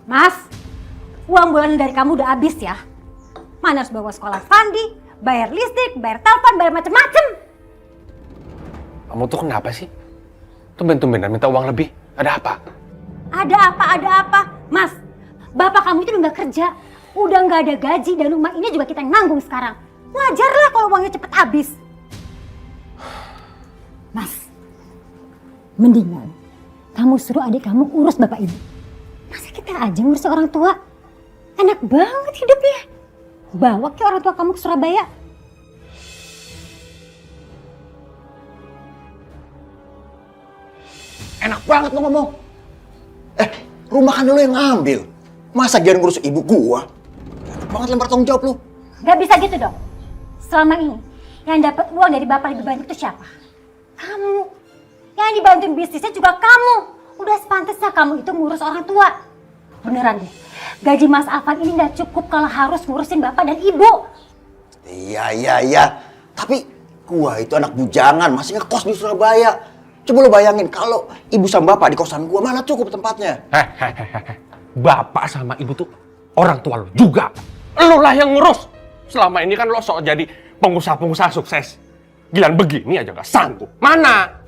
Mas, uang bulanan dari kamu udah habis ya. Mana harus bawa sekolah Fandi, bayar listrik, bayar telepon, bayar macem-macem. Kamu tuh kenapa sih? Tumben-tumbenan minta uang lebih. Ada apa? Ada apa? Mas, bapak kamu itu udah gak kerja. Udah gak ada gaji dan rumah ini juga kita yang nanggung sekarang. Wajar lah kalau uangnya cepet habis. Mas, mendingan kamu suruh adik kamu urus bapak ibu. Masa kita aja ngurus orang tua? Enak banget hidupnya. Bawa ke orang tua kamu ke Surabaya. Enak banget lo ngomong. Rumah kan lo yang ngambil. Masa dia ngurus ibu gua? Enak banget lempar tanggung jawab lo. Gak bisa gitu dong. Selama ini yang dapat uang dari bapak lebih banyak itu siapa? Kamu. Yang dibantuin bisnisnya juga kamu. Udah sepantasnya kamu itu ngurus orang tua. Beneran deh. Gaji Mas Afan ini gak cukup kalau harus ngurusin bapak dan ibu. Iya. Tapi gua itu anak bujangan, masih ngekos di Surabaya. Coba lo bayangin kalau ibu sama bapak di kosan gua, mana cukup tempatnya? Bapak sama ibu tuh orang tua lo juga. Lo lah yang ngurus. Selama ini kan lo sok jadi pengusaha-pengusaha sukses. Gilan begini aja gak sanggup. Mana?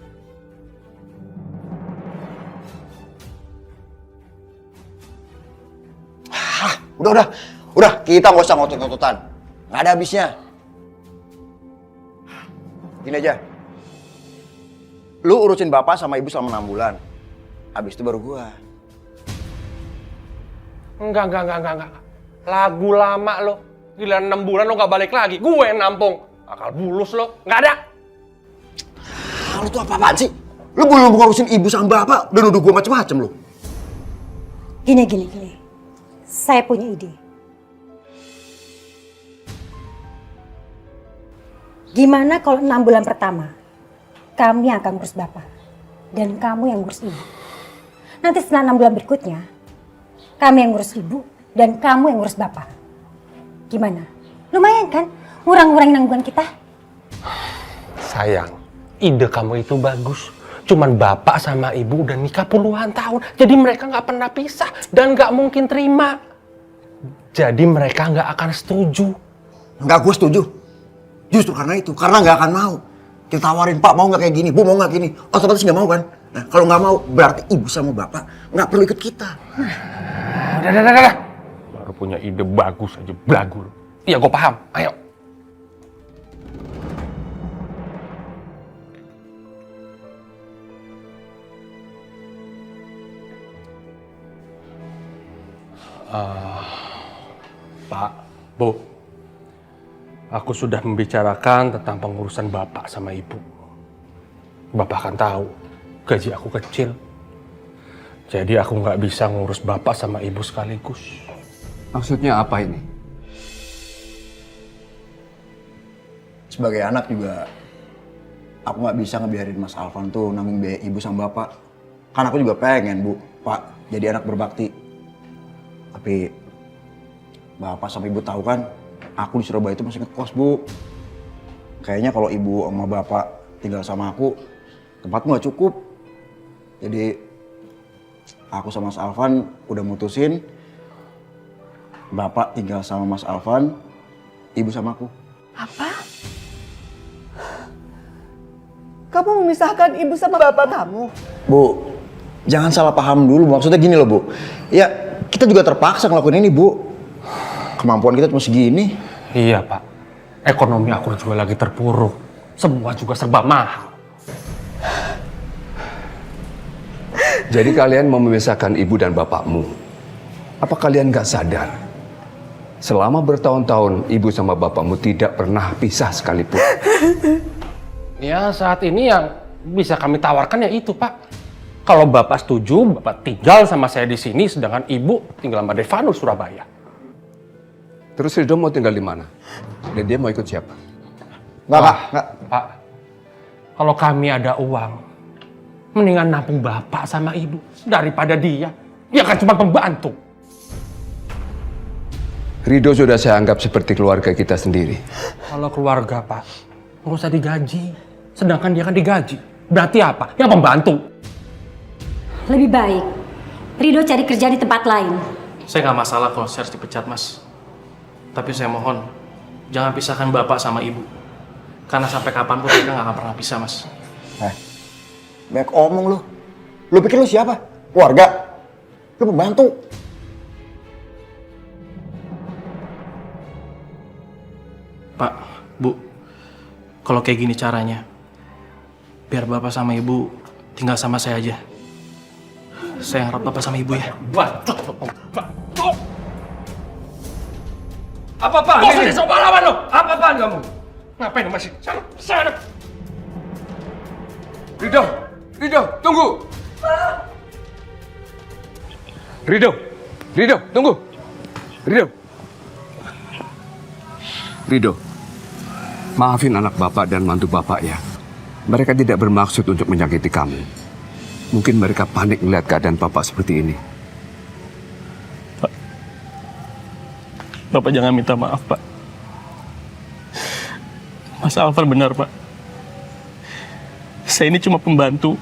Udah, kita gak usah ngotot-ngototan. Gak ada habisnya. Gini aja. Lu urusin bapak sama ibu selama 6 bulan. Habis itu baru gua. Enggak. Lagu lama lo. Gila 6 bulan lo gak balik lagi. Gue yang nampung. Akal bulus lo. Gak ada. Lu tuh apa-apaan sih? Lu belum ngurusin ibu sama bapak, udah nuduh gua macem-macem lu. Gini. Saya punya ide. Gimana kalau 6 bulan pertama kami yang akan ngurus bapak dan kamu yang ngurus ibu. Nanti setelah 6 bulan berikutnya kami yang ngurus ibu dan kamu yang ngurus bapak. Gimana? Lumayan kan? Ngurang-ngurangin nanggungan kita. Sayang, ide kamu itu bagus. Cuman bapak sama ibu udah nikah puluhan tahun. Jadi mereka gak pernah pisah dan gak mungkin terima. Jadi mereka gak akan setuju. Enggak, gua setuju. Justru karena gak akan mau. Kita tawarin, Pak mau gak kayak gini, Bu mau gak gini. Otomatis gak mau kan? Nah kalau gak mau berarti ibu sama bapak gak perlu ikut kita. Udah. Baru punya ide bagus aja belagu. Iya gue paham, ayo. Pak, Bu, aku sudah membicarakan tentang pengurusan bapak sama ibu. Bapak kan tahu, gaji aku kecil. Jadi aku nggak bisa ngurus bapak sama ibu sekaligus. Maksudnya apa ini? Sebagai anak juga, aku gak bisa ngebiarin Mas Alvan tuh nanggung biaya ibu sama bapak. Kan aku juga pengen, Bu, Pak, jadi anak berbakti. Tapi bapak sama ibu tahu kan, aku di Surabaya itu masih ngekos, Bu. Kayaknya kalau ibu sama bapak tinggal sama aku, tempatmu gak cukup. Jadi aku sama Mas Alvan udah mutusin, bapak tinggal sama Mas Alvan, ibu sama aku. Apa? Kamu memisahkan ibu sama bapak kamu? Bu, jangan salah paham dulu. Maksudnya gini loh, Bu. Ya, kita juga terpaksa ngelakuin ini, Bu. Kemampuan kita cuma segini. Iya, Pak. Ekonomi aku juga lagi terpuruk. Semua juga serba mahal. Jadi kalian mau memisahkan ibu dan bapakmu. Apa kalian gak sadar? Selama bertahun-tahun ibu sama bapakmu tidak pernah pisah sekalipun. Ya, saat ini yang bisa kami tawarkan ya itu, Pak. Kalau Bapak setuju, Bapak tinggal sama saya di sini, sedangkan Ibu tinggal sama Devanu Surabaya. Terus Ridho mau tinggal di mana? Dan dia mau ikut siapa? Nggak. Pak, kalau kami ada uang, mendingan nampung Bapak sama Ibu daripada dia. Dia kan cuma pembantu. Ridho sudah saya anggap seperti keluarga kita sendiri. Kalau keluarga, Pak, nggak usah digaji. Sedangkan dia kan digaji. Berarti apa? Yang pembantu. Lebih baik Ridho cari kerja di tempat lain Saya nggak masalah kalau saya harus dipecat, Mas. Tapi saya mohon, jangan pisahkan Bapak sama Ibu. Karena sampai kapanpun mereka nggak akan pernah bisa, Mas. Banyak omong lu. Lu pikir lu siapa? Keluarga? Lu pembantu? Pak, Bu, kalau kayak gini caranya, biar Bapak sama Ibu tinggal sama saya aja. Saya harap Bapak sama Ibu ya. Apa-apaan ini? Coba lawan lo! Apa-apaan kamu? Ngapain masih? Sana! Rido, tunggu. Rido, tunggu. Rido, maafin anak bapak dan mantu bapak ya. Mereka tidak bermaksud untuk menyakiti kamu. Mungkin mereka panik melihat keadaan bapak seperti ini. Bapak jangan minta maaf, Pak. Mas Alvan benar, Pak. Saya ini cuma pembantu.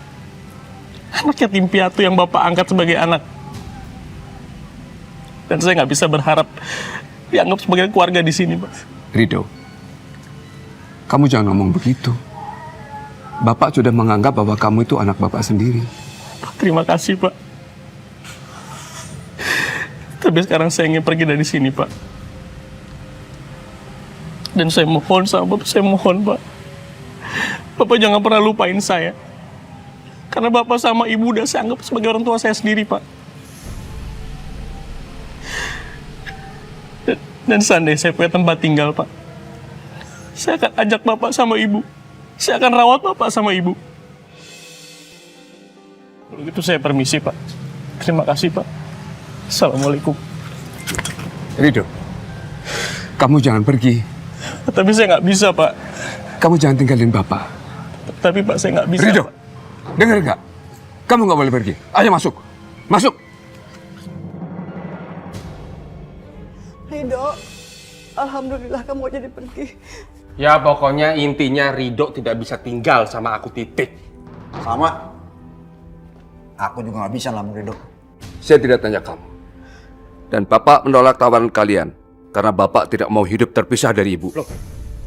Anak yatim piatu yang Bapak angkat sebagai anak. Dan saya nggak bisa berharap dianggap sebagai keluarga di sini, Pak. Rido, kamu jangan ngomong begitu. Bapak sudah menganggap bahwa kamu itu anak bapak sendiri. Terima kasih, Pak. Tapi sekarang saya ingin pergi dari sini, Pak. Dan saya mohon sama Bapak, saya mohon, Pak. Bapak jangan pernah lupain saya. Karena Bapak sama Ibu udah saya anggap sebagai orang tua saya sendiri, Pak. Dan seandainya saya punya tempat tinggal, Pak, saya akan ajak Bapak sama Ibu. Saya akan rawat Bapak sama Ibu. Kalau gitu saya permisi, Pak. Terima kasih, Pak. Assalamualaikum. Rido, kamu jangan pergi. Tapi saya nggak bisa, Pak. Kamu jangan tinggalin bapak. Tapi Pak, saya nggak bisa. Rido, Pak. dengar nggak? Kamu nggak boleh pergi. Ayo masuk. Rido, alhamdulillah kamu jadi pergi. Ya pokoknya intinya Rido tidak bisa tinggal sama aku, titik. Sama. Aku juga nggak bisa lamun Rido. Saya tidak tanya kamu. Dan bapak menolak tawaran kalian karena bapak tidak mau hidup terpisah dari ibu. Loh,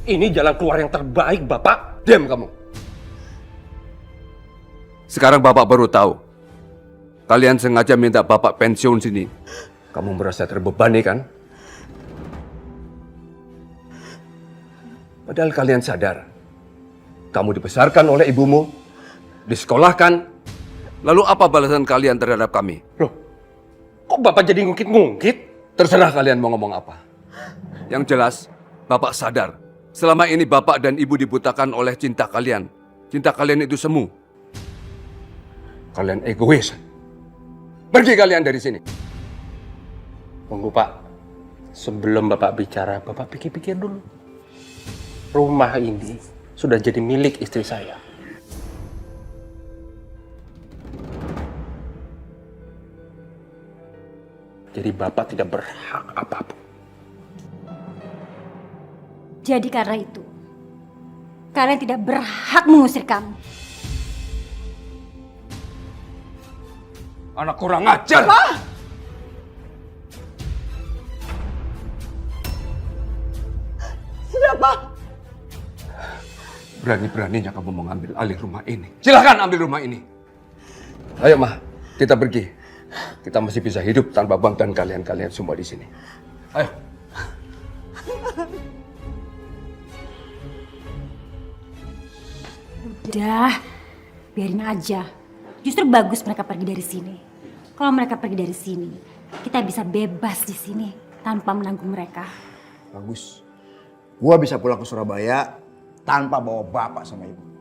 ini jalan keluar yang terbaik, Bapak. Diam kamu. Sekarang bapak baru tahu. Kalian sengaja minta bapak pensiun sini. Kamu merasa terbebani kan? Padahal kalian sadar. Kamu dibesarkan oleh ibumu, disekolahkan. Lalu apa balasan kalian terhadap kami? Loh, kok Bapak jadi ngungkit-ngungkit? Terserah kalian mau ngomong apa. Yang jelas, bapak sadar. Selama ini bapak dan ibu dibutakan oleh cinta kalian. Cinta kalian itu semu. Kalian egois. Pergi kalian dari sini. Tunggu, Pak. Sebelum Bapak bicara, Bapak pikir-pikir dulu. Rumah ini sudah jadi milik istri saya. Jadi Bapak tidak berhak apapun. Jadi karena itu, kalian tidak berhak mengusir kami. Anak kurang ajar. Siapa? Berani-beraninya kamu mengambil alih rumah ini. Silahkan ambil rumah ini. Ayo, Mah. Kita pergi. Kita masih bisa hidup tanpa Bang dan kalian-kalian semua di sini. Ayo. Udah, biarin aja. Justru bagus mereka pergi dari sini. Kalau mereka pergi dari sini, kita bisa bebas di sini tanpa menanggung mereka. Bagus. Gua bisa pulang ke Surabaya tanpa bawa bapak sama ibu.